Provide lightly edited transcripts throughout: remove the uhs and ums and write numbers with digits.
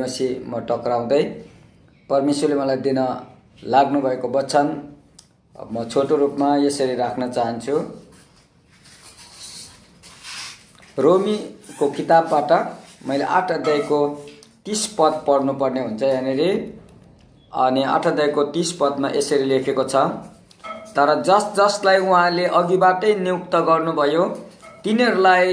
मसी म टक्राउँदै परमेश्वरले मलाई दिन लाग्नु भएको वचन म छोटो रूपमा यसरी राख्न चाहन्छु। रोमीको किताबबाट मैले 8 अध्यायको 30 पद पढ्नुपर्ने हुन्छ यहाँनिर। अनि 8 अध्यायको 30 पदमा यसरी लेखेको छ, तर जसलाई उहाँले अघिबाटै नियुक्त गर्नुभयो तिनीहरूलाई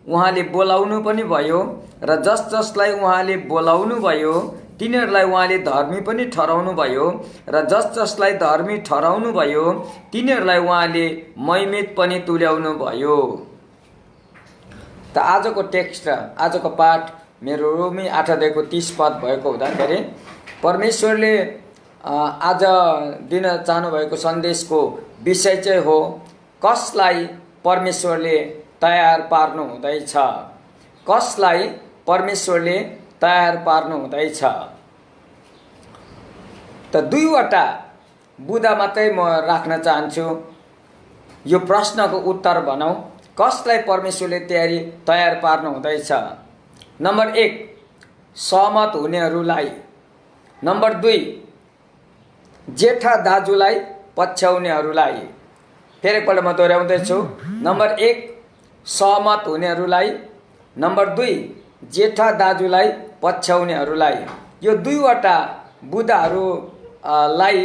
उहाँले बोलाउनु पनि भयो, र जसलाई उहाँले बोलाउनु भयो तिनीहरूलाई उहाँले धर्मी पनि ठहराउनु भयो, र जसलाई धर्मी ठहराउनु भयो तिनीहरूलाई उहाँले महिमित पनि तुल्याउनु भयो। त आजको टेक्स्ट, आजको पाठ मेरो रोमी 8 अध्यायको 30 पद भएको हुँदाखेरि परमेश्वरले आज दिन चाहनुभएको सन्देशको विषय चाहिँ हो, कसलाई परमेश्वरले तयार पार्नु हुँदैछ, कसलाई परमेश्वरले तयार पार्नु हुँदैछ। त दुईवटा बुँदा मात्रै म राख्न चाहन्छु। यो प्रश्नको उत्तर भनौँ, कसलाई परमेश्वरले तयार पार्नु हुँदैछ। नम्बर 1 सहमत हुनेहरूलाई, नम्बर 2 जेठा दाजुलाई पछ्याउनेहरूलाई। फेरि एकपल्ट म दोहोऱ्याउँदैछु, नम्बर 1 सहमत हुनेहरूलाई, नम्बर 2 जेठा दाजुलाई पछ्याउनेहरूलाई। यो दुईवटा बुँदाहरूलाई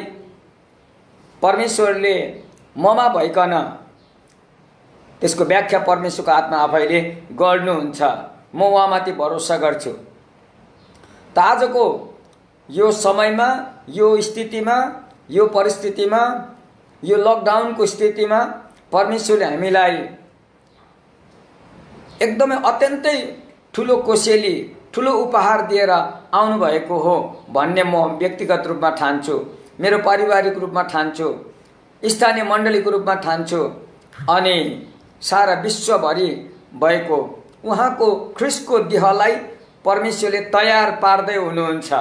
परमेश्वरले ममा भइकन त्यसको व्याख्या परमेश्वरको आत्मा आफैले गर्नुहुन्छ। म उहाँमाथि भरोसा गर्छु। त आजको यो समयमा, यो स्थितिमा, यो परिस्थितिमा, यो लकडाउनको स्थितिमा परमेश्वरले हामीलाई एकदमै अत्यन्तै ठुलो कोसेली, ठुलो उपहार दिएर आउनुभएको हो भन्ने म व्यक्तिगत रूपमा ठान्छु, मेरो पारिवारिक रूपमा ठान्छु, स्थानीय मण्डलीको रूपमा ठान्छु, अनि सारा विश्वभरि भएको उहाँको ख्रिस्टको देहलाई परमेश्वरले तयार पार्दै हुनुहुन्छ।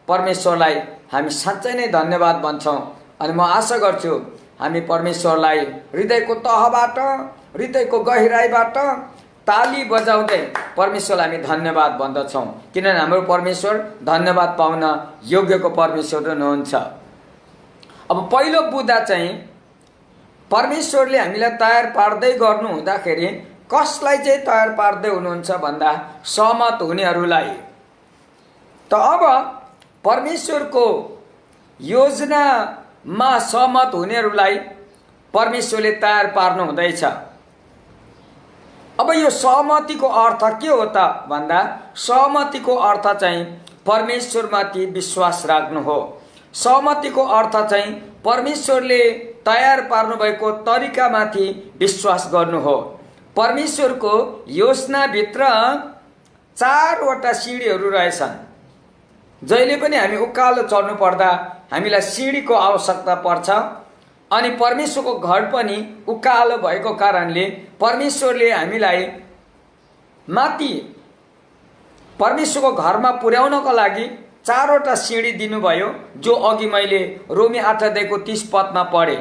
परमेश्वरलाई हामी साँच्चै नै धन्यवाद भन्छौँ। अनि म आशा गर्छु हामी परमेश्वरलाई हृदयको तहबाट, हृदयको गहिराईबाट ताली बजाउँदै परमेश्वरलाई हामी धन्यवाद भन्दछौँ, किनभने हाम्रो परमेश्वर धन्यवाद पाउन योग्यको परमेश्वर हुनुहुन्छ। अब पहिलो बुँदा चाहिँ परमेश्वरले हामीलाई तयार पार्दै गर्नु हुँदाखेरि कसलाई चाहिँ तयार पार्दै हुनुहुन्छ भन्दा सहमत हुनेहरूलाई। त अब परमेश्वरको योजनामा सहमत हुनेहरूलाई परमेश्वरले तयार पार्नु हुँदैछ। अब यो सहमतिको अर्थ के हो त भन्दा सहमतिको अर्थ चाहिँ परमेश्वरमाथि विश्वास राख्नु हो। सहमतिको अर्थ चाहिँ परमेश्वरले तयार पार्नु भएको तरिकामाथि विश्वास गर्नु हो। परमेश्वरको योजनाभित्र 4वटा सिँढीहरू रहेछन्। जहिले पनि हामी उकालो चढ्नु पर्दा हामीलाई सिँढीको आवश्यकता पर्छ। अनि परमेश्वरको घर पनि उकालो भएको कारणले परमेश्वरले हामीलाई माथि परमेश्वरको घरमा पुर्याउनको लागि 4वटा सिँढी दिनुभयो, जो अघि मैले रोमी 8 अध्यायको 30 पदमा पढे।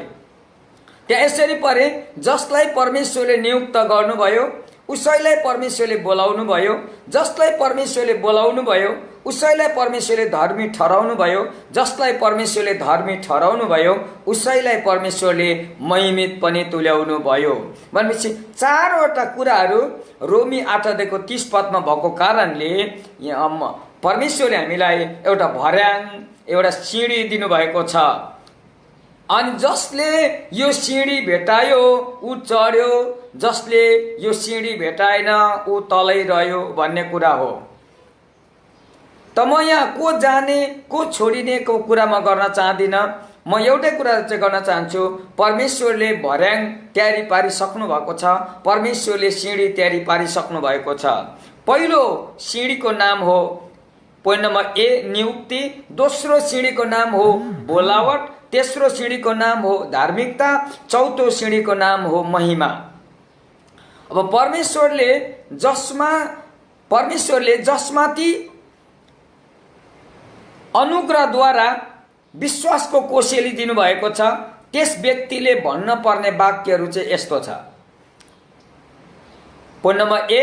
त्यहाँ यसरी पढे, जसलाई परमेश्वरले नियुक्त गर्नुभयो उसैलाई परमेश्वरले बोलाउनु भयो, जसलाई परमेश्वरले बोलाउनु भयो उसैलाई परमेश्वरले धर्मी ठहराउनु भयो, जसलाई परमेश्वरले धर्मी ठहराउनु भयो उसैलाई परमेश्वरले महिमित पनि तुल्याउनु भयो। भनेपछि 4वटा कुराहरू रोमी 8 अध्यायको 30 पदमा भएको कारणले परमेश्वरले हामीलाई एउटा भर्याङ, एउटा सिँढी दिनुभएको छ। अनि जसले यो सिँढी भेटायो ऊ चढ्यो, जसले यो सिँढी भेटाएन ऊ तलै रह्यो भन्ने कुरा हो। त म यहाँ को जाने को छोडिने को कुरा म गर्न चाहदिनँ। म एउटै कुरा चाहिँ गर्न चाहन्छु, परमेश्वरले भर्याङ तयारी पारिसक्नु भएको छ, परमेश्वरले सिँढी तयारी पारिसक्नु भएको छ। पहिलो सिँढीको नाम हो, पोइन्ट नम्बर ए नियुक्ति, दोस्रो सिँढीको नाम हो बोलावट, तेस्रो सिँढीको नाम हो धार्मिकता, चौथो सिँढीको नाम हो महिमा। अब परमेश्वरले जसमाथि अनुग्रहद्वारा विश्वासको कोसेली दिनुभएको छ त्यस व्यक्तिले भन्न पर्ने वाक्यहरू चाहिँ यस्तो छ। पोइन्ट नम्बर ए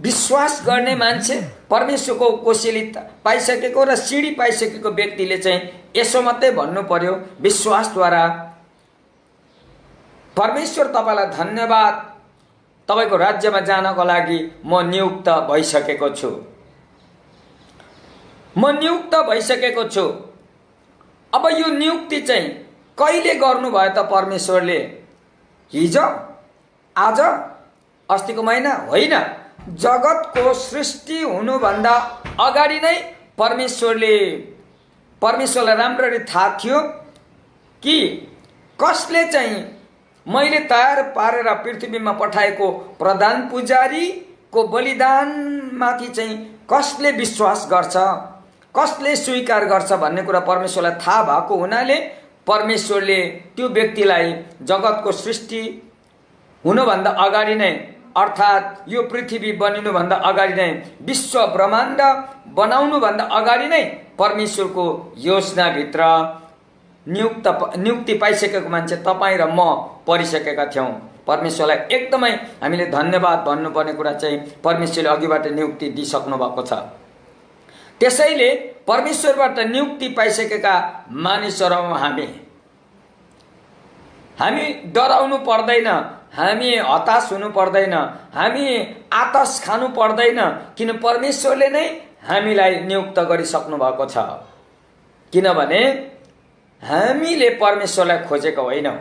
विश्वास गर्ने मान्छे, परमेश्वरको कोसेली पाइसकेको र सिडी पाइसकेको व्यक्तिले चाहिँ यसो मात्रै भन्नु पर्यो, विश्वासद्वारा परमेश्वर तपाईलाई धन्यवाद, तपाईको राज्यमा जानको लागि म नियुक्त भइसकेको छु, म नियुक्त भइसकेको छु। अब यो नियुक्ति चाहिँ कहिले गर्नुभयो त परमेश्वरले? हिजो, आज, अस्तिको महिना होइन, जगतको सृष्टि हुनुभन्दा अगाडि नै परमेश्वरलाई राम्ररी थाहा थियो कि कसले चाहिँ मैले तयार पारेर पृथ्वीमा पठाएको प्रधान पुजारीको बलिदानमाथि चाहिँ कसले विश्वास गर्छ, कसले स्वीकार गर्छ भन्ने कुरा परमेश्वरलाई थाहा भएको हुनाले परमेश्वरले त्यो व्यक्तिलाई जगतको सृष्टि हुनुभन्दा अगाडि नै, अर्थात् यो पृथ्वी बनिनुभन्दा अगाडि नै, विश्व ब्रह्माण्ड बनाउनुभन्दा अगाडि नै परमेश्वरको योजनाभित्र नियुक्ति पाइसकेको मान्छे तपाईँ र म परिसकेका थियौँ। परमेश्वरलाई एकदमै हामीले धन्यवाद भन्नुपर्ने कुरा चाहिँ परमेश्वरले अघिबाट नियुक्ति दिइसक्नु भएको छ। त्यसैले परमेश्वरबाट नियुक्ति पाइसकेका मानिसहरू हामी डराउनु पर्दैन, हामी हताश हुनु पर्दैन, हामी आतस खानु पर्दैन, किन परमेश्वरले नै हामीलाई नियुक्त गरिसक्नु भएको छ। किनभने हामीले परमेश्वरलाई खोजेको होइनौँ,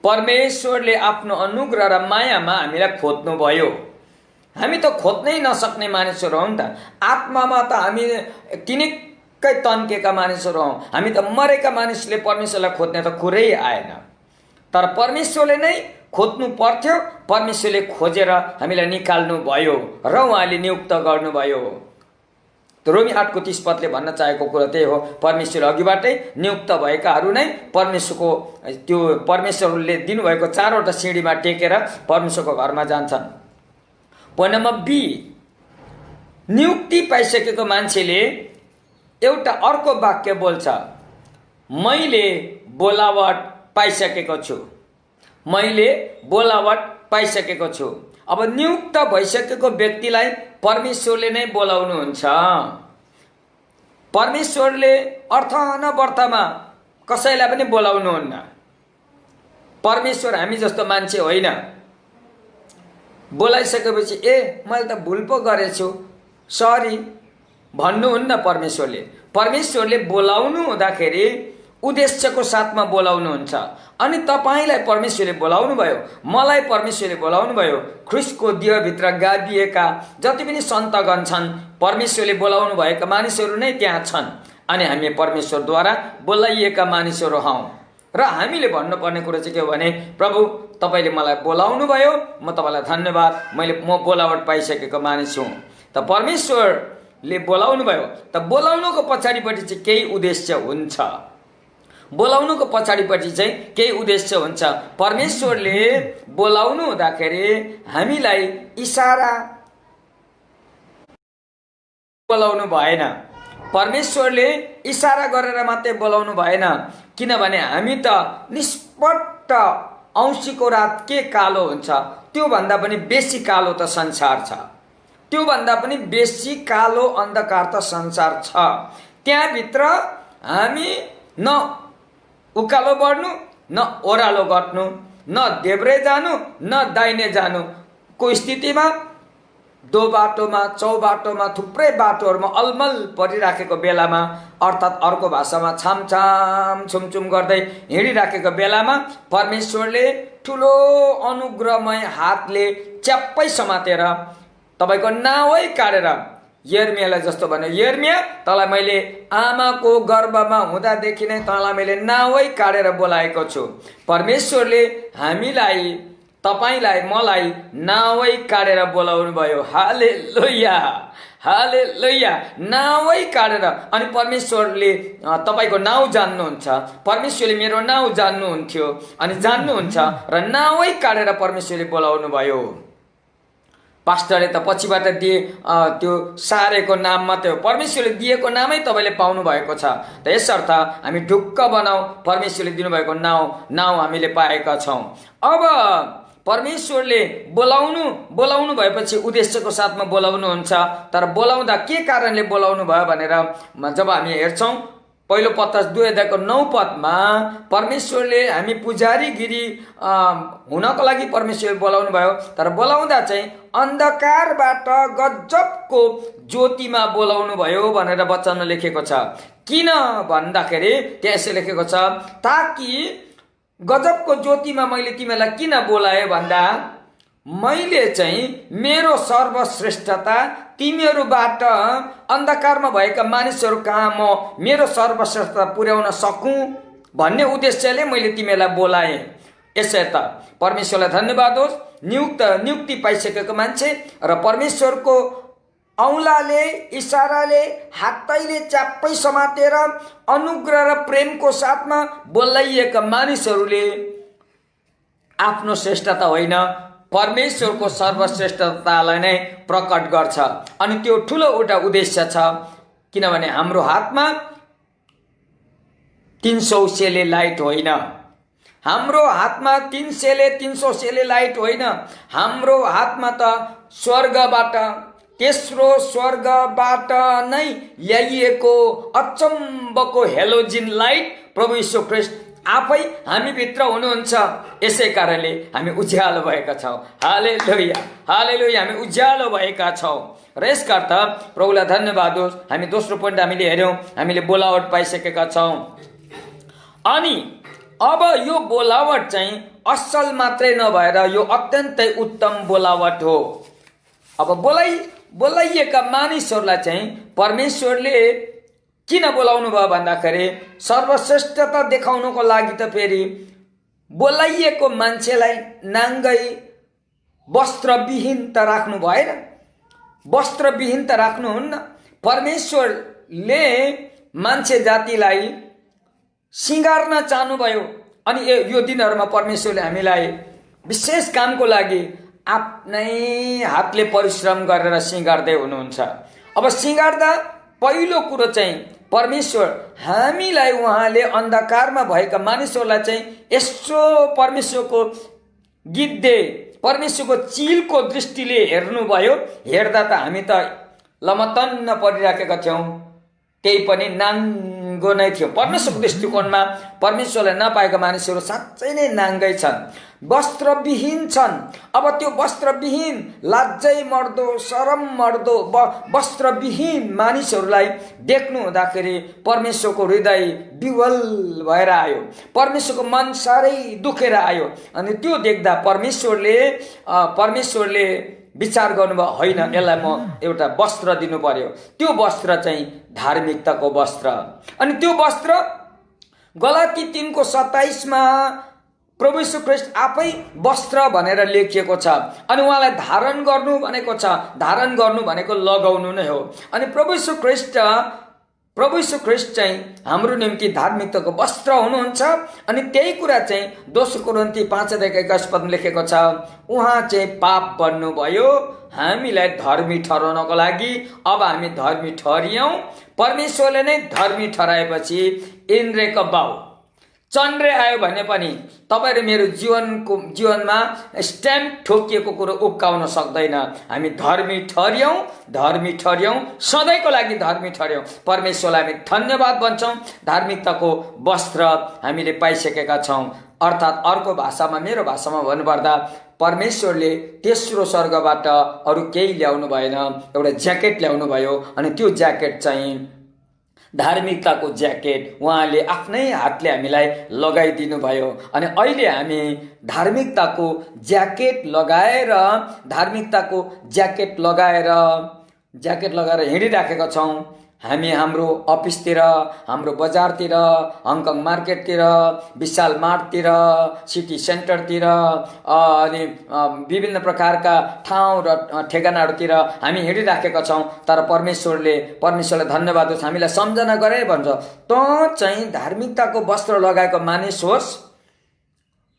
परमेश्वरले आफ्नो अनुग्रह र मायामा हामीलाई खोज्नु भयो। हामी त खोज्नै नसक्ने मानिसहरू हौँ नि त, आत्मामा त हामी किनिक्कै तन्केका मानिसहरू हौँ, हामी त मरेका मानिसले परमेश्वरलाई खोज्ने त कुरै आएन। तर परमेश्वरले नै खोज्नु पर्थ्यो, परमेश्वरले खोजेर हामीलाई निकाल्नु भयो र उहाँले नियुक्त गर्नुभयो। रोमी 8 को 30 पदले भन्न चाहेको कुरा त्यही हो, परमेश्वर अघिबाटै नियुक्त भएकाहरू नै परमेश्वरले दिनुभएको 4वटा सिँढीमा टेकेर परमेश्वरको घरमा जान्छन्। पोइन्ट नम्बर बी, नियुक्ति पाइसकेको मान्छेले एउटा अर्को वाक्य बोल्छ, मैले बोलावट पाइसकेको छु, मैले बोलावट पाइसकेको छु। अब नियुक्त भइसकेको व्यक्तिलाई परमेश्वरले नै बोलाउनुहुन्छ। परमेश्वरले अर्थ नबर्थमा कसैलाई पनि बोलाउनुहुन्न। परमेश्वर हामी जस्तो मान्छे होइन, बोलाइसकेपछि मैले त भुल पो गरेछु, सरी भन्नुहुन्न। परमेश्वरले बोलाउनु हुँदाखेरि उद्देश्यको साथमा बोलाउनुहुन्छ। अनि तपाईलाई परमेश्वरले बोलाउनु भयो, मलाई परमेश्वरले बोलाउनु भयो। ख्रिस्टको देहभित्र गाभिएका जति पनि सन्तगण छन्, परमेश्वरले बोलाउनु भएका मानिसहरू नै त्यहाँ छन्। अनि हामी परमेश्वरद्वारा बोलाइएका मानिसहरू हौँ। र हामीले भन्नुपर्ने कुरा चाहिँ के हो भने, प्रभु तपाईँले मलाई बोलाउनु भयो, म तपाईँलाई धन्यवाद, म बोलावट पाइसकेको मानिस हुँ। त परमेश्वरले बोलाउनु भयो, त बोलाउनुको पछाडिपट्टि चाहिँ केही उद्देश्य हुन्छ। बोलाउनुको पछाडिपट्टि चाहिँ केही उद्देश्य हुन्छ। परमेश्वरले बोलाउनु हुँदाखेरि हामीलाई इशारा बोलाउनु भएन, परमेश्वरले इशारा गरेर मात्रै बोलाउनु भएन। किनभने हामी त निष्पट्ट औँसीको रात के कालो हुन्छ, त्योभन्दा पनि बेसी कालो त संसार छ, त्योभन्दा पनि बेसी कालो अन्धकार त संसार छ। त्यहाँभित्र हामी न उकालो बढ्नु, न ओह्रालो घट्नु, न देब्रे जानु, न दाहिने जानु को स्थितिमा दो बाटोमा, चौबाटोमा, थुप्रै बाटोहरूमा अलमल परिराखेको बेलामा, अर्थात् अर्को भाषामा छामछाम छुमछुम गर्दै हिँडिराखेको बेलामा परमेश्वरले ठुलो अनुग्रहमय हातले च्याप्पै समातेर तपाईँको नावै काटेर, यर्मियालाई जस्तो भन्यो, यर्मिया तँलाई मैले आमाको गर्भमा हुँदादेखि नै तँलाई मैले नावै काटेर बोलाएको छु। परमेश्वरले हामीलाई, तपाईलाई, मलाई नावै काटेर बोलाउनु भयो। हालेलुया, हालेलुया। नावै काटेर। अनि परमेश्वरले तपाईँको नाउँ जान्नुहुन्छ, परमेश्वरले मेरो नाउँ जान्नुहुन्थ्यो अनि जान्नुहुन्छ, र नावै काटेर परमेश्वरले बोलाउनु भयो। पास्टरले त पछिबाट दिए त्यो सारेको नाम मात्रै हो, परमेश्वरले दिएको नामै तपाईँले पाउनु भएको छ। त यसर्थ हामी ढुक्क बनाऊ, परमेश्वरले दिनुभएको नाउँ हामीले पाएका छौँ। अब परमेश्वरले बोलाउनु भएपछि उद्देश्यको साथमा बोलाउनुहुन्छ। तर बोलाउँदा के कारणले बोलाउनु भयो भनेर जब हामी हेर्छौँ पहिलो पत्रस 2:9 परमेश्वरले हामी पुजारीगिरी हुनको लागि परमेश्वरले बोलाउनु भयो। तर बोलाउँदा चाहिँ अन्धकारबाट गजबको ज्योतिमा बोलाउनु भयो भनेर वचनमा लेखेको छ। किन भन्दाखेरि त्यसै लेखेको छ, ताकि गजबको ज्योतिमा मैले तिमीलाई किन बोलाएँ भन्दा मैले चाहिँ मेरो सर्वश्रेष्ठता तिमीहरूबाट अन्धकारमा भएका मानिसहरू कहाँ म मेरो सर्वश्रेष्ठता पुर्याउन सकूँ भन्ने उद्देश्यले मैले तिमीलाई बोलाएँ। यसै त परमेश्वरलाई धन्यवाद होस्, नियुक्ति पाइसकेको मान्छे र परमेश्वरको औँलाले इसाराले हातैले च्याप्पै समातेर अनुग्रह र प्रेमको साथमा बोलाइएका मानिसहरूले आफ्नो श्रेष्ठता होइन परमेश्वरको सर्वश्रेष्ठतालाई नै प्रकट गर्छ। अनि त्यो ठुलो एउटा उद्देश्य छ, किनभने हाम्रो हातमा 300 सेले लाइट होइन, हाम्रो हातमा 300 सेले लाइट होइन, हाम्रो हातमा त स्वर्गबाट तेस्रो स्वर्गबाट नै ल्याइएको अचम्मको हेलोजिन लाइट प्रभु यीशु ख्रीष्ट आफै हामी भित्र हुनुहुन्छ। यसै कारणले हामी उज्यालो भएका छौँ। हालेलुया हालेलुया, हामी उज्यालो भएका छौँ। र यसका अर्थ प्रभुलाई धन्यवाद होस्। हामी दोस्रो पोइन्ट हामीले हेऱ्यौँ, हामीले बोलावट पाइसकेका छौँ। अनि अब यो बोलावट चाहिँ असल मात्रै नभएर यो अत्यन्तै उत्तम बोलावट हो। अब बोलाइएका मानिसहरूलाई चाहिँ परमेश्वरले किन बोलाउनु भयो भन्दाखेरि सर्वश्रेष्ठता देखाउनको लागि त फेरि बोलाइएको मान्छेलाई नाङ्गै वस्त्रविहीन त राख्नु भएन, वस्त्रविहीन त राख्नुहुन्न। परमेश्वरले मान्छे जातिलाई सिँगार्न चाहनुभयो। अनि यो दिनहरूमा परमेश्वरले हामीलाई विशेष कामको लागि आफ्नै हातले परिश्रम गरेर सिँगार्दै हुनुहुन्छ। अब सिँगार्दा पहिलो कुरो चाहिँ परमेश्वर हामीलाई उहाँले अन्धकारमा भएका मानिसहरूलाई चाहिँ यसो परमेश्वरको गिद्धे परमेश्वरको चिलको दृष्टिले हेर्नुभयो। हेर्दा त हामी त लमतन्न परिराखेका थियौँ, त्यही पनि नाङ्गो नै थियो। परमेश्वरको दृष्टिकोणमा परमेश्वरलाई नपाएका मानिसहरू साँच्चै नै नाङ्गै छन्, वस्त्रविहीन छन्। अब त्यो वस्त्रविहीन लाजै मर्दो शरम मर्दो वस्त्रविहीन मानिसहरूलाई देख्नु हुँदाखेरि परमेश्वरको हृदय विवल भएर आयो, परमेश्वरको मन साह्रै दुखेर आयो। अनि त्यो देख्दा परमेश्वरले विचार गर्नुभयो, होइन यसलाई म एउटा वस्त्र दिनु पर्यो। त्यो वस्त्र चाहिँ धार्मिकताको वस्त्र। अनि त्यो वस्त्र गलाती 3:27 प्रभु यीशु ख्रीष्ट आफै वस्त्र भनेर लेखिएको छ। अनि उहाँलाई धारण गर्नु भनेको छ, धारण गर्नु भनेको लगाउनु नै हो। अनि प्रभु यीशु ख्रीष्ट चाहिँ हाम्रो निम्ति धार्मिकताको वस्त्र हुनुहुन्छ। अनि त्यही कुरा चाहिँ दोस्रो कोरिन्थी 5:21 लेखेको छ, उहाँ चाहिँ पाप बन्नुभयो हामीलाई धर्मी ठहराउनको लागि। अब हामी धर्मी ठहरियौँ। परमेश्वरले नै धर्मी ठहराएपछि इन्द्रको बाउ चन्द्रे आयो भने पनि तपाईँ र मेरो जीवनमा स्ट्याम्प ठोकिएको कुरो उक्काउन सक्दैन। हामी धर्मी ठहर्यौँ, सधैँको लागि धर्मी ठहर्यौँ। परमेश्वरलाई हामी धन्यवाद भन्छौँ। धार्मिकताको वस्त्र हामीले पाइसकेका छौँ। अर्थात् अर्को भाषामा, मेरो भाषामा भन्नुपर्दा परमेश्वरले तेस्रो स्वर्गबाट अरू केही ल्याउनु भएन, एउटा ज्याकेट ल्याउनु भयो। अनि त्यो ज्याकेट चाहिँ धार्मिकताको ज्याकेट उहाँले आफ्नै हातले हामीलाई लगाइदिनु भयो। अनि अहिले हामी धार्मिकताको ज्याकेट लगाएर हिँडिराखेका छौँ। हामी हाम्रो अफिसतिर, हाम्रो बजारतिर, हङकङ मार्केटतिर, विशाल मार्टतिर, सिटी सेन्टरतिर, अनि विभिन्न प्रकारका ठाउँ र ठेगानाहरूतिर हामी हिँडिराखेका छौँ। तर परमेश्वरलाई धन्यवाद होस्, हामीलाई सम्झना गरे भन्छ, त चाहिँ धार्मिकताको वस्त्र लगाएको मानिस होस्।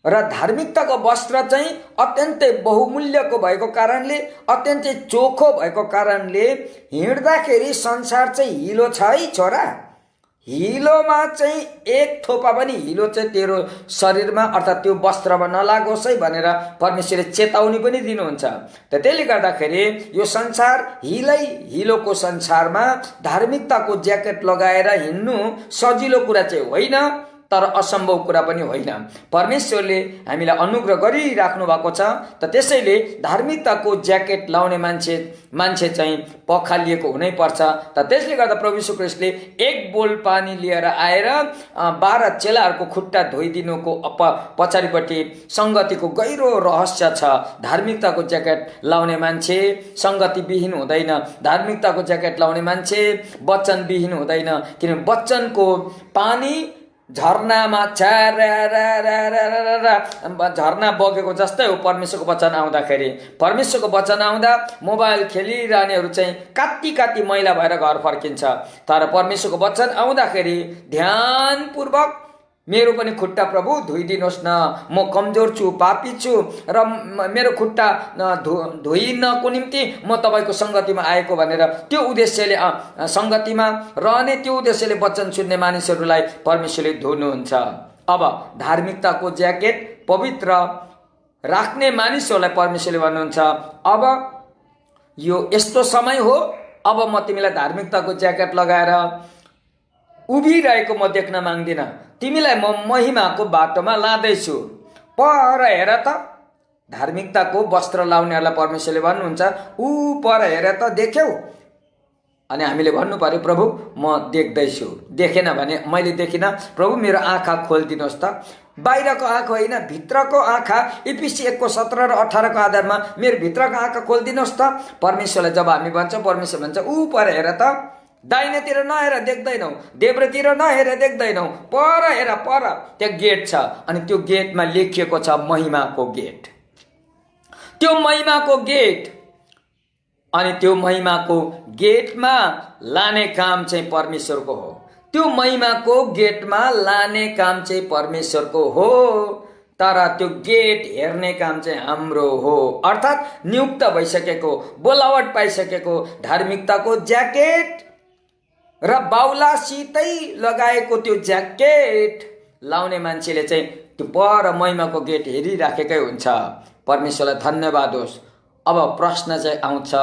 र धार्मिकताको वस्त्र चाहिँ अत्यन्तै बहुमूल्यको भएको कारणले, अत्यन्तै चोखो भएको कारणले हिँड्दाखेरि संसार चाहिँ हिलो छ है छोरा, हिलोमा चाहिँ एक थोपा पनि हिलो चाहिँ तेरो शरीरमा अर्थात् त्यो वस्त्रमा नलागोस् है भनेर परमेश्वरले चेतावनी पनि दिनुहुन्छ। त त्यसले गर्दाखेरि यो संसार हिलोको संसारमा धार्मिकताको ज्याकेट लगाएर हिँड्नु सजिलो कुरा चाहिँ होइन, तर असम्भव कुरा पनि होइन। परमेश्वरले हामीलाई अनुग्रह गरिराख्नु भएको छ। त त्यसैले धार्मिकताको ज्याकेट लाउने मान्छे चाहिँ पखालिएको हुनैपर्छ। त त्यसले गर्दा प्रभु यीशु ख्रीष्टले एक बोल पानी लिएर आएर 12 चेलाहरूको खुट्टा धोइदिनुको पछाडिपट्टि संगतिको गहिरो रहस्य छ। धार्मिकताको ज्याकेट लाउने मान्छे संगतिविहीन हुँदैन, धार्मिकताको ज्याकेट लाउने मान्छे वचनविहीन हुँदैन, किनभने वचनको पानी झरनामा झरना बगेको जस्तै हो। परमेश्वरको वचन आउँदाखेरि, परमेश्वरको वचन आउँदा मोबाइल खेलिरहनेहरू चाहिँ कात्ती मैला भएर घर फर्किन्छ। तर परमेश्वरको वचन आउँदाखेरि ध्यानपूर्वक मेरो पनि खुट्टा प्रभु धोइदिनुहोस् न, म कमजोर छु, पापी छु र मेरो खुट्टा धोइनको निम्ति म तपाईँको सङ्गतिमा आएको भनेर त्यो उद्देश्यले सङ्गतिमा रहने त्यो उद्देश्यले वचन सुन्ने मानिसहरूलाई परमेश्वरले धुनुहुन्छ। अब धार्मिकताको ज्याकेट पवित्र राख्ने मानिसहरूलाई परमेश्वरले भन्नुहुन्छ, अब यो यस्तो समय हो, अब म तिमीलाई धार्मिकताको ज्याकेट लगाएर उभिरहेको म देख्न माग्दिनँ, तिमीलाई म महिमाको बाटोमा लाँदैछु। पर हेर त, धार्मिकताको वस्त्र लाउनेहरूलाई परमेश्वरले भन्नुहुन्छ, ऊ पर हेर त, देख्यौ? अनि हामीले भन्नु पर्यो, प्रभु म देख्दैछु। देखेन भने मैले देखिनँ प्रभु, मेरो आँखा खोलिदिनुहोस् त। बाहिरको आँखा होइन, भित्रको आँखा। इफिसी 1:17 र 18 को आधारमा मेरो भित्रको आँखा खोलिदिनुहोस् त। परमेश्वरलाई जब हामी भन्छौँ, परमेश्वर भन्छ, ऊ पर हेर त, दाहिनेतिर नहेर देख्दैनौ, देब्रेतिर नहेर देख्दैनौ, पर हेर, पर त्यहाँ गेट छ। अनि त्यो गेटमा लेखिएको छ महिमाको गेट। त्यो महिमाको गेट, अनि त्यो महिमाको गेटमा लाने काम चाहिँ परमेश्वरको हो। त्यो महिमाको गेटमा लाने काम चाहिँ परमेश्वरको हो, तर त्यो गेट हेर्ने काम चाहिँ हाम्रो हो। अर्थात् नियुक्त भइसकेको, बोलावट पाइसकेको धार्मिकताको ज्याकेट र बाहुलासितै लगाएको त्यो ज्याकेट लाउने मान्छेले चाहिँ त्यो पर महिमाको गेट हेरिराखेकै हुन्छ। परमेश्वरलाई धन्यवाद होस्। अब प्रश्न चाहिँ आउँछ,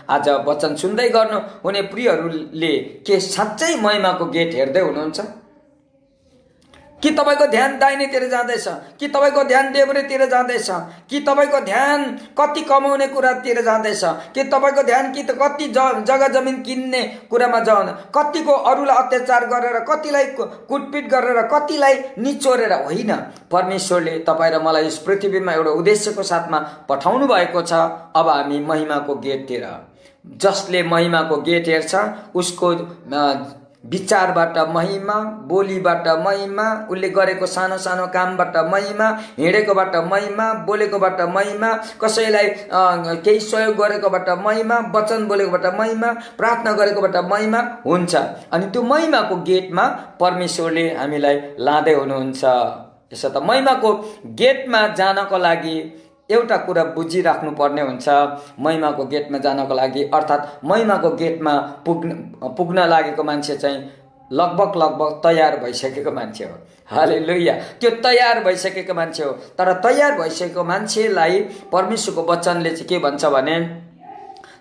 आज वचन सुन्दै गर्नु हुने प्रियहरूले के साँच्चै महिमाको गेट हेर्दै हुनुहुन्छ? कि तपाईँको ध्यान दाहिनेतिर जाँदैछ, कि तपाईँको ध्यान देब्रेतिर जाँदैछ, कि तपाईँको ध्यान कति कमाउने कुरातिर जाँदैछ, कि तपाईँको ध्यान कि त कति जग्गा जमिन किन्ने कुरामा जाँदैन, कतिको अरूलाई अत्याचार गरेर, कतिलाई कुटपिट गरेर, कतिलाई निचोरेर होइन। परमेश्वरले तपाईँ र मलाई यस पृथ्वीमा एउटा उद्देश्यको साथमा पठाउनु भएको छ। अब हामी महिमाको गेटतिर, जसले महिमाको गेट हेर्छ उसको विचारबाट महिमा, बोलीबाट महिमा, उसले गरेको सानो सानो कामबाट महिमा, हिँडेकोबाट महिमा, बोलेकोबाट महिमा, कसैलाई केही सहयोग गरेकोबाट महिमा, वचन बोलेकोबाट महिमा, प्रार्थना गरेकोबाट महिमा हुन्छ। अनि त्यो महिमाको गेटमा परमेश्वरले हामीलाई लाँदै हुनुहुन्छ। यसो त महिमाको गेटमा जानको लागि एउटा कुरा बुझिराख्नु पर्ने हुन्छ। महिमाको गेटमा जानको लागि, अर्थात् महिमाको गेटमा पुग्न लागेको मान्छे चाहिँ लगभग तयार भइसकेको मान्छे हो। हालेलुया, त्यो तयार भइसकेको मान्छे हो। तर तयार भइसकेको मान्छेलाई परमेश्वरको वचनले चाहिँ के भन्छ भने,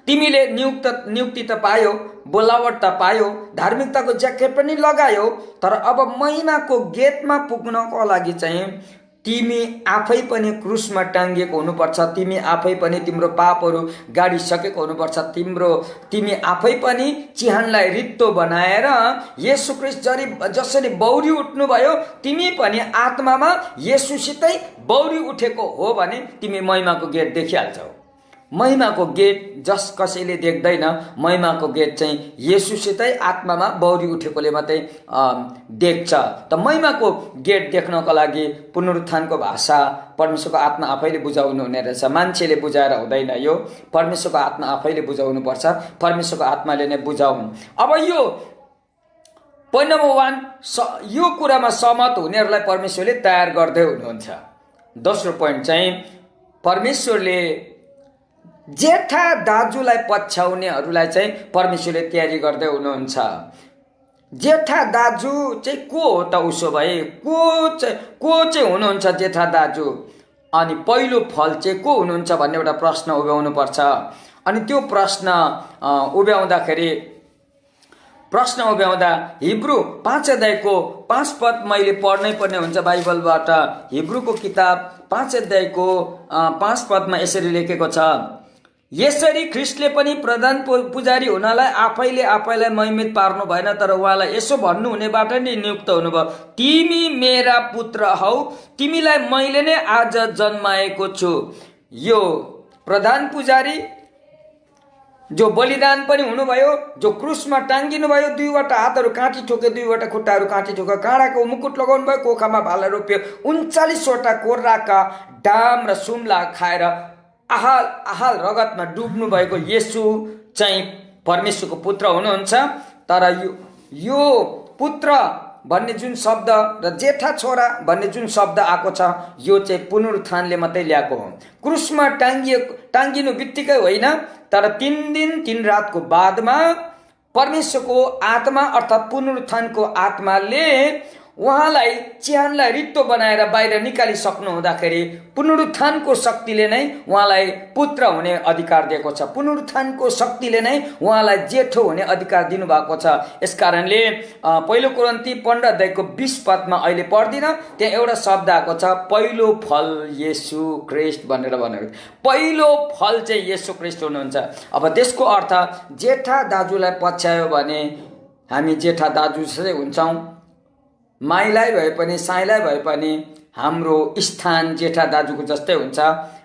तिमीले नियुक्ति त पायो, बोलावट त पायो, धार्मिकताको ज्याकेट पनि लगायो, तर अब महिमाको गेटमा पुग्नको लागि चाहिँ तिमी आफै पनि क्रुसमा टाँगिएको हुनुपर्छ। तिमी आफै पनि तिम्रो पापहरू गाडिसकेको हुनुपर्छ। तिमी आफै पनि चिहानलाई रित्तो बनाएर येशू ख्रीष्ट जसरी बौरी उठ्नु भयो, तिमी पनि आत्मामा येशूसितै बौरी उठेको हो भने तिमी महिमाको गेट देखिहाल्छौ। महिमाको गेट कसैले देख्दैन। महिमाको गेट चाहिँ येशूसितै आत्मामा बौरी उठेकोले मात्रै देख्छ। त महिमाको गेट देख्नको लागि पुनरुत्थानको भाषा परमेश्वरको आत्मा आफैले बुझाउनु हुने रहेछ। मान्छेले बुझाएर हुँदैन, यो परमेश्वरको आत्मा आफैले बुझाउनु पर्छ। परमेश्वरको आत्माले नै बुझाउनु। अब यो पोइन्ट नम्बर 1, यो कुरामा सहमत हुनेहरूलाई परमेश्वरले तयार गर्दै हुनुहुन्छ। दोस्रो पोइन्ट चाहिँ परमेश्वरले जेठा दाजुलाई पछ्याउनेहरूलाई चाहिँ परमेश्वरले तयारी गर्दै हुनुहुन्छ। जेठा दाजु चाहिँ को हो त? उसो भए को चाहिँ हुनुहुन्छ जेठा दाजु? अनि पहिलो फल चाहिँ को हुनुहुन्छ भन्ने एउटा प्रश्न उभ्याउनु पर्छ। अनि त्यो प्रश्न उभ्याउँदा हिब्रू 5 अध्यायको 5 पद मैले पढ्नै पर्ने हुन्छ बाइबलबाट। हिब्रूको किताब 5 अध्यायको 5 पदमा यसरी लेखेको छ, यसरी ख्रिस्टले पनि प्रधान पुजारी हुनलाई आफैलाई महिमित पार्नु भएन, तर उहाँलाई यसो भन्नु हुनेबाट नै नियुक्त हुनुभयो, तिमी मेरा पुत्र हौ, तिमीलाई मैले नै आज जन्माएको छु। यो प्रधान पुजारी जो बलिदान पनि हुनुभयो, जो क्रुसमा टाङ्गिनु भयो, 2वटा हातहरू काँटी ठोक्यो, 2वटा खुट्टाहरू काँटी ठोक्यो, काँडाको मुकुट लगाउनु भयो, कोखामा भाला रोप्यो, 39वटा कोर्राका डाम र सुम्ला खाएर आहाल रगतमा डुब्नु भएको येशू चाहिँ परमेश्वरको पुत्र हुनुहुन्छ। तर यो पुत्र भन्ने जुन शब्द र जेठा छोरा भन्ने जुन शब्द आएको छ, यो चाहिँ पुनरुत्थानले मात्रै ल्याएको हो। क्रुसमा टाङ्गिनु बित्तिकै होइन, तर 3 दिन 3 रातको बादमा परमेश्वरको आत्मा अर्थात् पुनरुत्थानको आत्माले उहाँलाई च्यानलाई रित्तो बनाएर बाहिर निकालिसक्नु हुँदाखेरि पुनरुत्थानको शक्तिले नै उहाँलाई पुत्र हुने अधिकार दिएको छ। पुनरुत्थानको शक्तिले नै उहाँलाई जेठो हुने अधिकार दिनुभएको छ। यसकारणले पहिलो कोरिन्थी 15 अध्यायको 20 पदमा अहिले पढ्दिन, त्यहाँ एउटा शब्द आएको छ, पहिलो फल येशू ख्रिस्ट भनेर भनेको। पहिलो फल चाहिँ येशू ख्रिस्ट हुनुहुन्छ। अब त्यसको अर्थ जेठा दाजुलाई पछ्यायो भने हामी जेठा दाजु जस्तै हुन्छौँ। माइलाई भए पनि साइलाई भए पनि हाम्रो स्थान जेठा दाजुको जस्तै हुन्छ।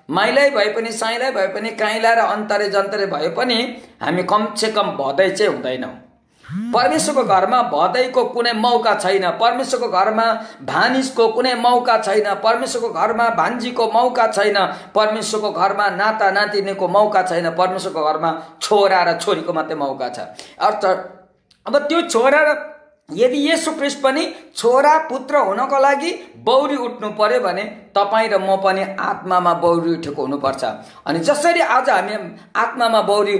माइलाई भए पनि साइलाई भए पनि काइला र अन्तरे जन्तरे भए पनि हामी कमसेकम भदै चाहिँ हुँदैनौँ। परमेश्वरको घरमा भदैको कुनै मौका छैन। परमेश्वरको घरमा भानिजको कुनै मौका छैन। परमेश्वरको घरमा भान्जीको मौका छैन। परमेश्वरको घरमा नाता नातिनीको मौका छैन। परमेश्वरको घरमा छोरा र छोरीको मात्रै मौका छ। अब त्यो छोरा र यदि येशू ख्रिस्ट पनि छोरा पुत्र हुनको लागि बौरी उठ्नु पर्यो भने तपाईँ र म पनि आत्मामा बौरी उठेको हुनुपर्छ। अनि जसरी आज हामी आत्मामा बौरी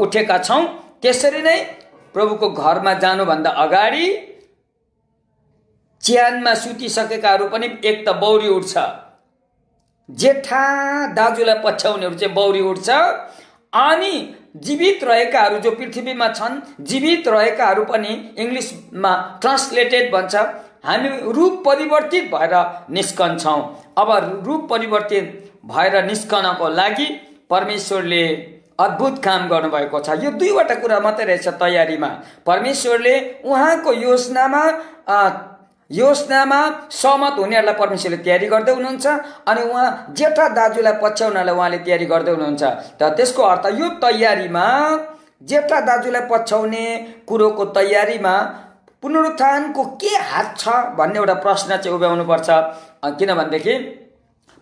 उठेका छौँ, त्यसरी नै प्रभुको घरमा जानुभन्दा अगाडि च्यानमा सुतिसकेकाहरू पनि एक त बौरी उठ्छ, जेठा दाजुलाई पछ्याउनेहरू चाहिँ बौरी उठ्छ। अनि जीवित रहेकाहरू जो पृथ्वीमा छन्, जीवित रहेकाहरू पनि इङ्ग्लिसमा ट्रान्सलेटेड भन्छ, हामी रूप परिवर्तित भएर निस्कन्छौँ। अब रूप परिवर्तित भएर निस्कनको लागि परमेश्वरले अद्भुत काम गर्नुभएको छ। यो 2वटा कुरा मात्रै रहेछ तयारीमा। परमेश्वरले उहाँको योजनामा सहमत हुनेहरूलाई परमेश्वरले तयारी गर्दै हुनुहुन्छ, अनि उहाँ जेठा दाजुलाई पछ्याउनलाई उहाँले तयारी गर्दै हुनुहुन्छ। त त्यसको अर्थ यो तयारीमा, जेठा दाजुलाई पछ्याउने कुरोको तयारीमा पुनरुत्थानको के हात छ भन्ने एउटा प्रश्न चाहिँ उभ्याउनु पर्छ। किनभनेदेखि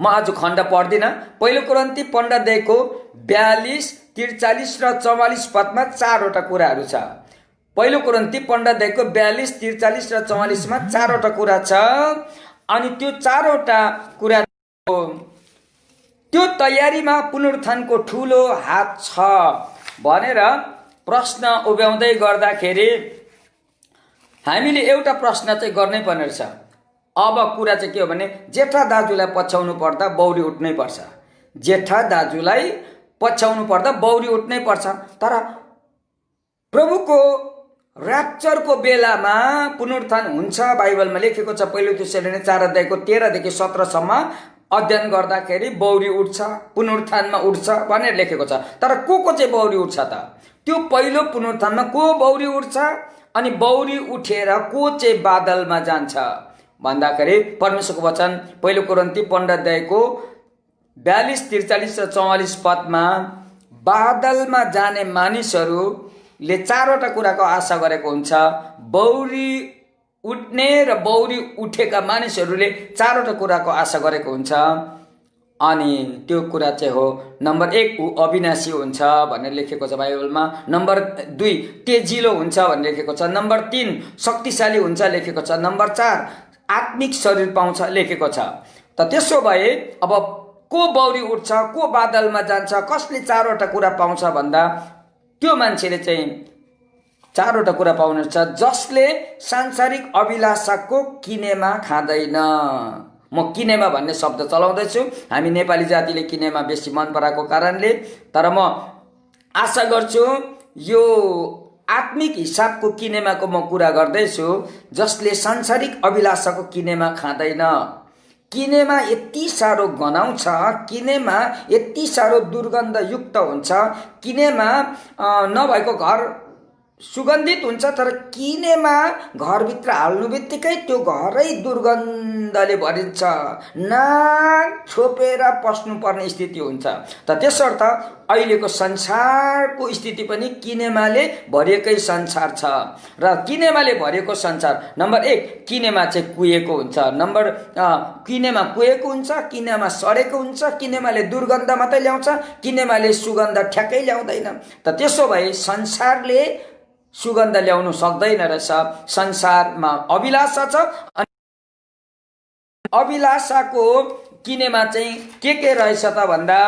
म आज खण्ड पढ्दिनँ। पहिलो कोरिन्थी 15 अध्यायको 42, 43 र 44 पदमा 4वटा कुराहरू छ। पहिलो कोरिन्थी 15 अध्यायको 42, 43 र 44मा 4वटा कुरा छ। अनि त्यो 4वटा कुरा त्यो तयारीमा पुनरुत्थानको ठुलो हात छ भनेर प्रश्न उभ्याउँदै गर्दाखेरि हामीले एउटा प्रश्न चाहिँ गर्नै पर्ने रहेछ। अब कुरा चाहिँ के हो भने जेठा दाजुलाई पछ्याउनु पर्दा बौरी उठ्नै पर्छ। जेठा दाजुलाई पछ्याउनु पर्दा बौरी उठ्नै पर्छ। तर प्रभुको र्याप्चरको बेलामा पुनरुत्थान हुन्छ। बाइबलमा लेखेको छ पहिलो तेसलोनिके 4 अध्यायको 13 देखि 17 सम्म अध्ययन गर्दाखेरि बौरी उठ्छ, पुनरुत्थानमा उठ्छ भनेर लेखेको छ। तर को चाहिँ बौरी उठ्छ त? त्यो पहिलो पुनरुत्थानमा को बौरी उठ्छ? अनि बौरी उठेर को चाहिँ बादलमा जान्छ भन्दाखेरि परमेश्वरको वचन पहिलो कोरिन्थी 15 अध्यायको 42, 43 र 44 पदमा बादलमा जाने मानिसहरूले 4वटा कुराको आशा गरेको हुन्छ। बौरी उठ्ने र बौरी उठेका मानिसहरूले 4वटा कुराको आशा गरेको हुन्छ। अनि त्यो कुरा चाहिँ हो, नम्बर 1 ऊ अविनाशी हुन्छ भनेर लेखेको छ बाइबलमा। नम्बर 2 तेजिलो हुन्छ भनेर लेखेको छ। नम्बर 3 शक्तिशाली हुन्छ लेखेको छ। नम्बर 4 आत्मिक शरीर पाउँछ लेखेको छ। त त्यसो भए अब को बौरी उठ्छ, को बादलमा जान्छ, कसले 4वटा कुरा पाउँछ भन्दा त्यो मान्छेले चाहिँ चारवटा कुरा पाउनुहुन्छ। जसले सांसारिक अभिलाषाको किनेमा खाँदैन। म किनेमा भन्ने शब्द चलाउँदैछु, हामी नेपाली जातिले किनेमा बेसी मन पराएको कारणले। तर म आशा गर्छु यो आत्मिक हिसाबको किनेमाको म कुरा गर्दैछु। जसले सांसारिक अभिलाषाको किनेमा खाँदैन। किनेमा यति साह्रो गनाउँछ, किनेमा यति साह्रो दुर्गन्धयुक्त हुन्छ, किनेमा नभएको घर सुगन्धित हुन्छ, तर किनेमा घरभित्र हाल्नु बित्तिकै त्यो घरै दुर्गन्धले भरिन्छ, नाक छोपेर पस्नुपर्ने स्थिति हुन्छ। त त्यसर्थ अहिलेको संसारको स्थिति पनि किनेमाले भरिएकै संसार छ। र किनेमाले भरिएको संसार, नम्बर 1 किनेमा चाहिँ कुहेको हुन्छ, किनेमा कुहेको हुन्छ, किनेमा सडेको हुन्छ, किनेमाले दुर्गन्ध मात्रै ल्याउँछ, किनेमाले सुगन्ध ठ्याक्कै ल्याउँदैन। त त्यसो भए संसारले सुगन्ध ल्याउनु सक्दैन रहेछ। संसारमा अभिलाषा छ, अभिलाषाको किनेमा चाहिँ के रहेछ त भन्दा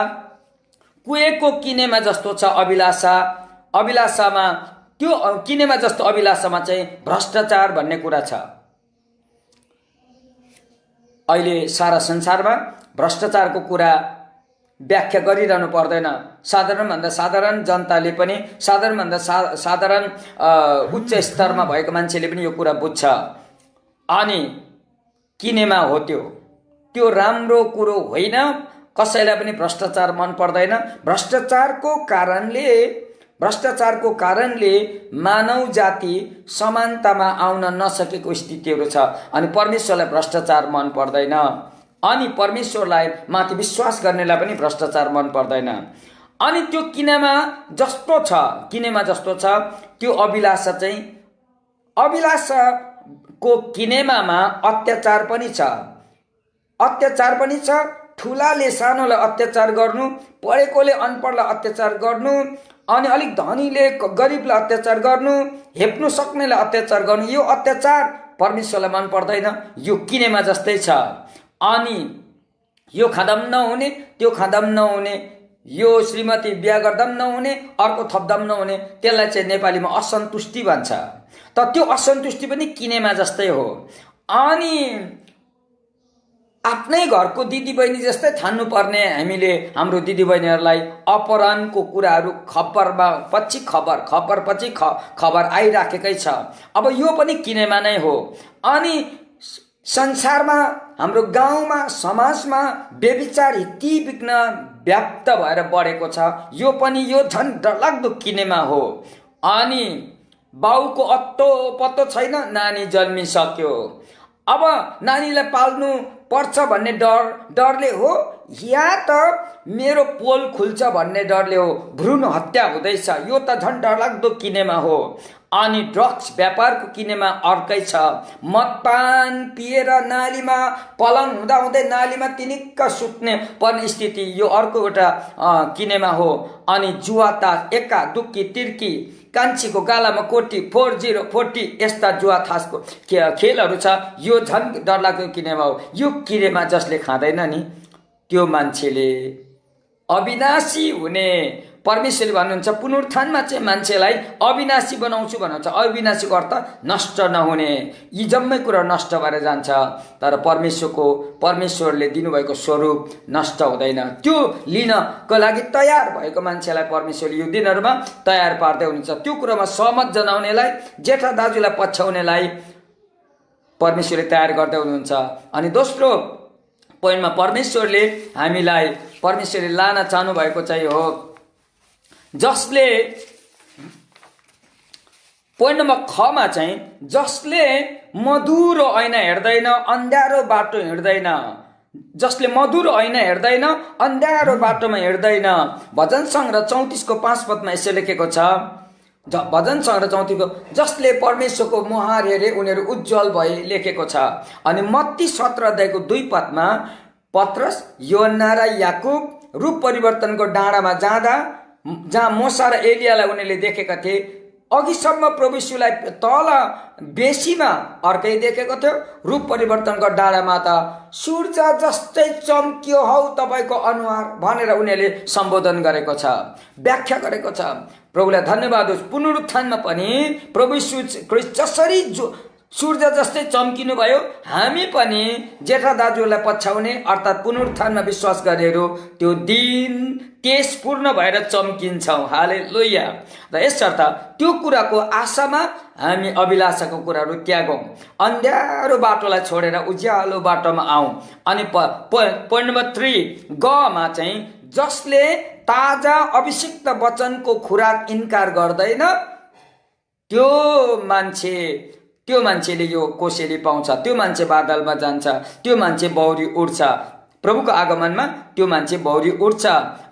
कुहेको किनेमा जस्तो छ अभिलाषा। अभिलाषामा त्यो किनेमा जस्तो अभिलाषामा चाहिँ भ्रष्टाचार भन्ने कुरा छ। अहिले सारा संसारमा भ्रष्टाचारको कुरा व्याख्या गरिरहनु पर्दैन। साधारणभन्दा साधारण जनताले पनि, साधारणभन्दा साधारण उच्च स्तरमा भएको मान्छेले पनि यो कुरा बुझ्छ। अनि किनेमा हो त्यो राम्रो कुरो होइन। कसैलाई पनि भ्रष्टाचार मन पर्दैन। भ्रष्टाचारको कारणले मानव जाति समानतामा आउन नसकेको स्थितिहरू छ। अनि परमेश्वरलाई भ्रष्टाचार मन पर्दैन। अनि परमेश्वरलाई माथि विश्वास गर्नेलाई पनि भ्रष्टाचार मन पर्दैन। अनि त्यो किनेमा जस्तो छ त्यो अभिलाषा चाहिँ, अभिलाषाको किनेमामा अत्याचार पनि छ। ठुलाले सानोलाई अत्याचार गर्नु, पढेकोले अनपढलाई अत्याचार गर्नु, अनि अलिक धनीले गरिबलाई अत्याचार गर्नु, हेप्नु सक्नेलाई अत्याचार गर्नु, यो अत्याचार परमेश्वरलाई मन पर्दैन। यो किनेमा जस्तै छ। अनि यो खाँदा पनि नहुने, त्यो खाँदा पनि नहुने, यो श्रीमती बिहा गर्दा पनि नहुने, अर्को थप्दा पनि नहुने, त्यसलाई चाहिँ नेपालीमा असन्तुष्टि भन्छ। त त्यो असन्तुष्टि पनि किनेमा जस्तै हो। अनि आफ्नै घरको दिदीबहिनी जस्तै ठान्नुपर्ने हामीले हाम्रो दिदीबहिनीहरूलाई अपहरणको कुराहरू खबरमा पछि खबर आइराखेकै छ। अब यो पनि किनेमा नै हो। अनि संसारमा, हाम्रो गाउँमा, समाजमा व्यभिचार यति बिघ्न व्याप्त भएर बढेको छ। यो झन् डरलाग्दो किनेमा हो। अनि बाउको अत्तो पत्तो छैन, नानी जन्मिसक्यो, अब नानीलाई पाल्नु पर्छ भन्ने डरले हो, या त मेरो पोल खुल्छ भन्ने डरले हो भ्रूण हत्या हुँदैछ। यो त झन् डरलाग्दो किनेमा हो। अनि ड्रग्स व्यापारको किनेमा अर्कै छ। मदपान पिएर नालीमा पलङ हुँदै नालीमा तिनिक्क सुत्ने पर्ने स्थिति, यो अर्को एउटा किनेमा हो। अनि जुवातास, एका दुक्की तिर्की, कान्छीको गालामा कोटी, 4040 यस्ता जुवा थासको खेलहरू छ। यो झन् डरलाग्दो किनेमा हो। यो किनेमा जसले खाँदैन नि, त्यो मान्छेले अविनाशी हुने, परमेश्वरले भन्नुहुन्छ पुनरुत्थानमा चाहिँ मान्छेलाई अविनाशी बनाउँछु भन्नुहुन्छ। अविनाशीको अर्थ नष्ट नहुने, यी जम्मै कुरा नष्ट भएर जान्छ। तर परमेश्वरले दिनुभएको स्वरूप नष्ट हुँदैन। त्यो लिनको लागि तयार भएको मान्छेलाई परमेश्वरले यो दिनहरूमा तयार पार्दै हुनुहुन्छ। त्यो कुरामा सहमत जनाउनेलाई, जेठा दाजुलाई पछ्याउनेलाई परमेश्वरले तयार गर्दै हुनुहुन्छ। अनि दोस्रो पोइन्टमा परमेश्वरले लान चाहनु भएको चाहिँ हो, जसले पोइन्ट नम्बर खमा चाहिँ जसले मधुरो ऐना हेर्दैन, अन्धारो बाटो हिँड्दैन। जसले मधुरो ऐना हेर्दैन, अन्धारो बाटोमा हिँड्दैन। भजन सङ्ग्रह 34को 5 पदमा यसो लेखेको छ। भजन सङ्ग्रह 34को, जसले परमेश्वरको मुहार हेरे उनीहरू उज्जवल भए लेखेको छ। अनि मत्ती 17 अध्यायको 2 पदमा पत्रस, योहन्ना र याकुब रूप परिवर्तनको डाँडामा जाँदा, जहाँ मूसा र एलियालाई उनीहरूले देखेका थिए, अघिसम्म प्रभु यीशुलाई तल बेसीमा अर्कै देखेको थियो, रूप परिवर्तनको डाँडामा त सूर्य जस्तै चम्कियो हौ तपाईँको अनुहार भनेर उनीहरूले सम्बोधन गरेको छ, व्याख्या गरेको छ। प्रभुलाई धन्यवाद होस्। पुनरुत्थानमा पनि प्रभु यीशु ख्रीष्ट जसरी सूर्य जस्तै चम्किनु भयो, हामी पनि जेठा दाजुहरूलाई पछ्याउने अर्थात् पुनरुत्थानमा विश्वास गरेहरू त्यो दिन तेजपूर्ण भएर चम्किन्छौँ। हालेलुया। र यसर्थ त्यो कुराको आशामा हामी अभिलाषाको कुराहरू त्यागौँ, अन्ध्यारो बाटोलाई छोडेर उज्यालो बाटोमा आउँ। अनि पोइन्ट नम्बर 3 गमा चाहिँ जसले ताजा अभिषिक्त वचनको खुराक इन्कार गर्दैन त्यो मान्छेले यो कोसेली पाउँछ, त्यो मान्छे बादलमा जान्छ, त्यो मान्छे बौरी उड्छ। प्रभुको आगमनमा त्यो मान्छे बौरी उड्छ।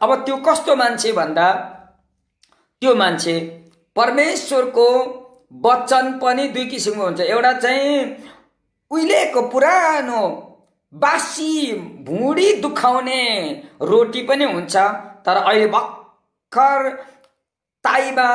अब त्यो कस्तो मान्छे भन्दा त्यो मान्छे परमेश्वरको वचन पनि दुई किसिमको हुन्छ। एउटा चाहिँ उहिलेको पुरानो बासी भुँडी दुखाउने रोटी पनि हुन्छ, तर अहिले भर्खर ताईमा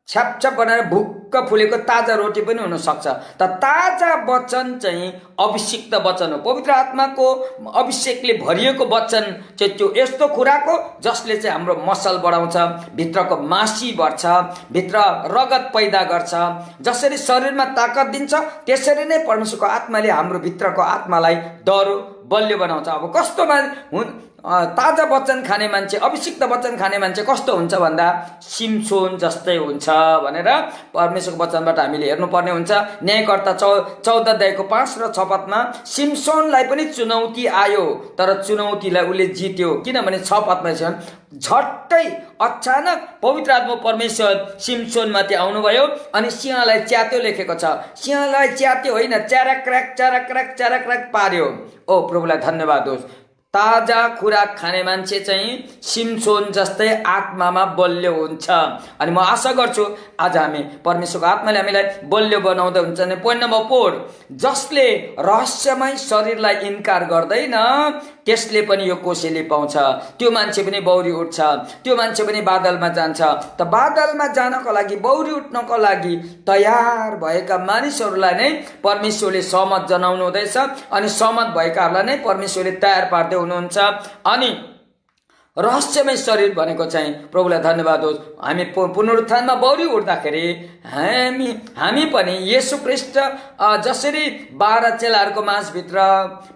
छ्यापछ्याप बनाएर भुक्क फुलेको ताजा रोटी पनि हुन सक्छ। त ताजा वचन चाहिँ अभिषिक्त वचन हो। पवित्र आत्माको अभिषेकले भरिएको वचन चाहिँ त्यो यस्तो खुराक हो जसले चाहिँ हाम्रो मसल बढाउँछ, भित्रको मासी बढ्छ, भित्र रगत पैदा गर्छ। जसरी शरीरमा ताकत दिन्छ त्यसरी नै परमेश्वरको आत्माले हाम्रो भित्रको आत्मालाई दह्रो बलियो बनाउँछ। अब कस्तो ताजा वचन खाने मान्छे, अभिषिक्त वचन खाने मान्छे कस्तो हुन्छ भन्दा सिमसोन जस्तै हुन्छ भनेर परमेश्वरको वचनबाट हामीले हेर्नुपर्ने हुन्छ। न्यायकर्ता 14 अध्यायको 5 र 6 पदमा सिमसोनलाई पनि चुनौती आयो, तर चुनौतीलाई उसले जित्यो। किनभने 6 पदमा छ झट्टै अचानक पवित्र आत्मा परमेश्वर सिमसोनमाथि आउनुभयो अनि सिंहलाई च्यात्यो लेखेको छ। सिंहलाई च्यात्यो होइन, च्याराक पार्यो। ओ प्रभुलाई धन्यवाद होस्। ताजा खुराक खाने मान्छे चाहिँ सिमसोन जस्तै आत्मामा बलियो हुन्छ। अनि म आशा गर्छु आज हामी परमेश्वरको आत्माले हामीलाई बलियो बनाउँदै हुन्छ। अनि पोइन्ट नम्बर 4 जसले रहस्यमय शरीरलाई इन्कार गर्दैन त्यसले पनि यो कोसेली पाउँछ। त्यो मान्छे पनि बौरी उठ्छ, त्यो मान्छे पनि बादलमा जान्छ। त बादलमा जानको लागि, बौरी उठ्नको लागि तयार भएका मानिसहरूलाई नै परमेश्वरले सहमत जनाउनु हुँदैछ। अनि सहमत भएकाहरूलाई नै परमेश्वरले तयार पार्दै हुनुहुन्छ। अनि रहस्यमय शरीर भनेको चाहिँ प्रभुलाई धन्यवाद होस्। हामी पुनरुत्थानमा बौरी उठ्दाखेरि हामी पनि येशू ख्रीष्ट जसरी 12 चेलाहरूको माझभित्र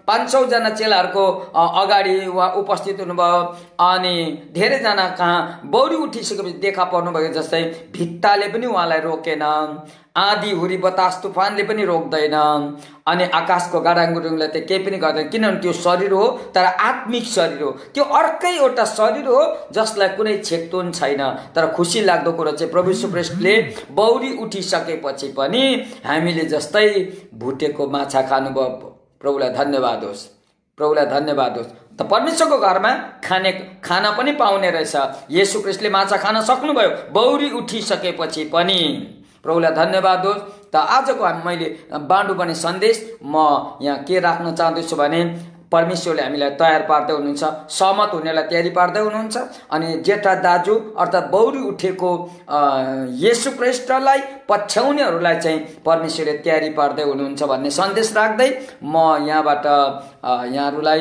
500 जना चेलाहरूको अगाडि उहाँ उपस्थित हुनुभयो अनि धेरैजना कहाँ बौरी उठिसकेपछि देखा पर्नुभयो जस्तै भित्ताले पनि उहाँलाई रोकेन, आँधी हुरी बतास तुफानले पनि रोक्दैन, अनि आकाशको गाडाङगुडुङले त केही पनि गर्दैन। किनभने त्यो शरीर हो तर आत्मिक शरीर हो। त्यो अर्कै एउटा शरीर हो जसलाई कुनै छेकतोन छैन। तर खुसी लाग्दो कुरो चाहिँ प्रभु यीशु ख्रीष्टले बौरी उठिसकेपछि पनि हामीले जस्तै भुटेको माछा खानुभयो। प्रभुलाई धन्यवाद होस्, प्रभुलाई धन्यवाद होस्। त परमेश्वरको घरमा खाना पनि पाउने रहेछ। येशू ख्रीष्टले माछा खान सक्नुभयो बौरी उठिसकेपछि पनि। प्रभुलाई धन्यवाद होस्। त आजको मैले बाँड्नुपर्ने सन्देश म यहाँ के राख्न चाहँदैछु भने परमेश्वरले हामीलाई तयार पार्दै हुनुहुन्छ, सहमत हुनेलाई तयारी पार्दै हुनुहुन्छ। अनि जेठा दाजु अर्थात् बौरी उठेको येशू ख्रीष्टलाई पछ्याउनेहरूलाई चाहिँ परमेश्वरले तयारी पार्दै हुनुहुन्छ भन्ने सन्देश राख्दै म यहाँबाट यहाँहरूलाई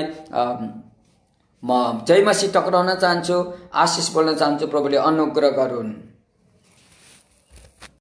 म जय मसीह टक्राउन चाहन्छु, आशिष बोल्न चाहन्छु। प्रभुले अनुग्रह गरून्।